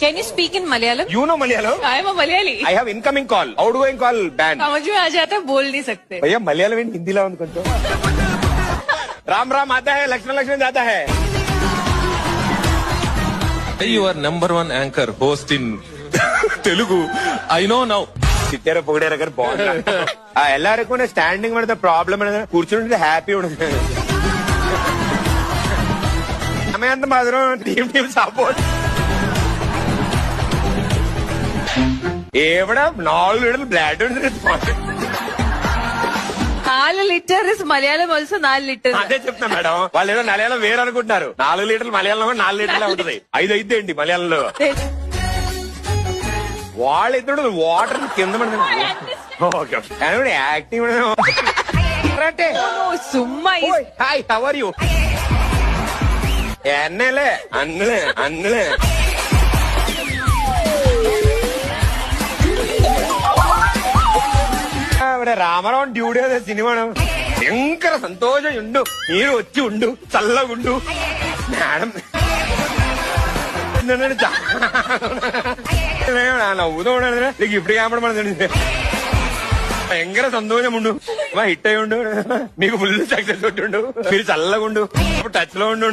Can you speak in Malayalam? You know Malayalam? I am a Malayali. I have incoming call. Outgoing call banned. समझ में आ जाता है बोल नहीं सकते. भैया मलयालम ఏంటి హిందీలో ఉంది కొంచెం రామ్ రామ్ आता है लक्ष्मण लक्ष्मण जाता है You are number one anchor host in Telugu. I know now. తిట్టారో పొగిడారో కానీ బాగుంది ಎಲ್ಲಾರಕ್ಕೂ ಸ್ಟ್ಯಾಂಡಿಂಗ್ ಮಾಡಿದ ಪ್ರಾಬ್ಲಮ್ ಏನಂದ್ರೆ కూర్చుంటే హ్యాపీ ఉండదు ఆమె అంత మాత్రం టీం సపోర్ట్ ఏవడా 4 లీటర్లు బ్లాడ్ ఉంటుంది 4 litre is Malayalam also 4 litre. అదే చెప్తున్నా మేడం వాళ్ళు ఏదో మలయాళం వేరే అనుకుంటున్నారు 4 లీటర్లు మలయాళంలో కూడా 4 లీటర్లే ఉంటుంది 5 అయితే ఏంటి మలయాళంలో వాళ్ళిద్దరు వాటర్ కింద యాక్టింగ్ సుమ్మా హాయ్ హౌ ఆర్ యూ ఎన్నలే అన్నలే అన్నలే రామారావు డ్యూటీ అదే సినిమా భయంకర సంతోషం ఉండు మీరు వచ్చి ఉండు చల్లగుండు మేడం నవ్వుతూ ఉండదు నీకు ఇప్పుడు కాపడమని భయంకర సంతోషం ఉండు మా హిట్ అయి ఉండు మీకు ఫుల్ సక్సెస్ ఉండు మీరు చల్లగా ఉండు టచ్ లో ఉండు